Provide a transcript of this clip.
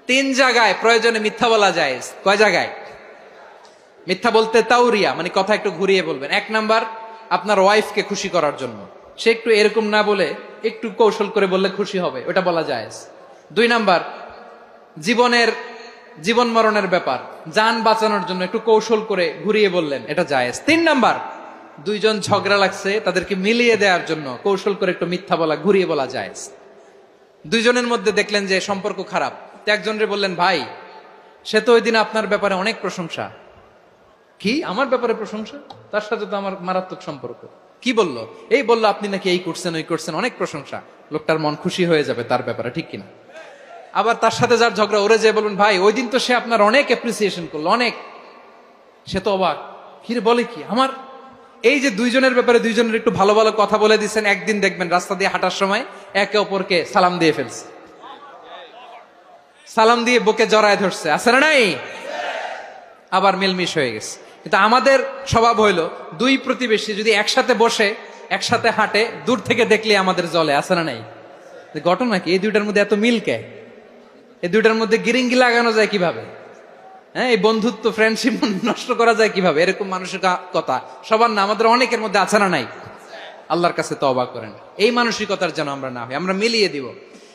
তিন জায়গায় প্রয়োজনে মিথ্যা বলা যায়। কয় জায়গায় মিথ্যা বলতে? তাউরিয়া, মানে কথা একটু ঘুরিয়ে বলবেন। এক নাম্বার, আপনার ওয়াইফকে খুশি করার জন্য, সে একটু এরকম না বলে একটু কৌশল করে বললে খুশি হবে, ওটা বলা যায়। দুই নাম্বার, জীবন মরণের ব্যাপার, জান বাঁচানোর জন্য একটু কৌশল করে ঘুরিয়ে বললেন, এটা জায়েজ। তিন নাম্বার, দুইজন ঝগড়া লাগছে, তাদেরকে মিলিয়ে দেওয়ার জন্য কৌশল করে একটু মিথ্যা বলা, ঘুরিয়ে বলা জায়েজ। দুইজনের মধ্যে দেখলেন যে সম্পর্ক খারাপ, তো একজনরে বললেন, ভাই সে তো ওই দিন আপনার ব্যাপারে অনেক প্রশংসা। কি আমার ব্যাপারে প্রশংসা? তার সাথে তো আমার মারাত্মক সম্পর্ক। কি বললো? এই বললো আপনি নাকি এই করছেন ওই করছেন, অনেক প্রশংসা। লোকটার মন খুশি হয়ে যাবে তার ব্যাপারে, ঠিক কিনা? আবার তার সাথে যার ঝগড়া, ওরে যে বলুন, ভাই ওই দিন তো সে আপনার অনেক অ্যাপ্রিসিয়েশন করলো, অনেক। সে তো অবাক, কিরে বলে কি আমার? এই যে দুইজনের ব্যাপারে দুইজনের একটু ভালো ভালো কথা বলে দিচ্ছেন, একদিন দেখবেন রাস্তা দিয়ে হাঁটার সময় একে অপরকে সালাম দিয়ে ফেলছে, সালাম দিয়ে বুকে জড়ায় ধরছে, আছে না নাই? আবার মিলমিশ হয়ে গেছে। কিন্তু আমাদের স্বভাব হইলো, দুই প্রতিবেশী যদি একসাথে বসে একসাথে হাঁটে, দূর থেকে দেখলে আমাদের জলে, আছে না নাই? ঘটনা কি, এই দুইটার মধ্যে এত মিল কে? এই দুইটার মধ্যে গিরিঙ্গি লাগানো যায় কিভাবে? হ্যাঁ, এই বন্ধুত্ব ফ্রেন্ডশিপ নষ্ট করা যায় কিভাবে? এরকম মানুষের কথা সবার না, আমাদের অনেকের মধ্যে আছে না নাই? আল্লাহর কাছে তওবা করেন, এই মানসিকতার যেন আমরা না হই, আমরা মিলিয়ে দিব।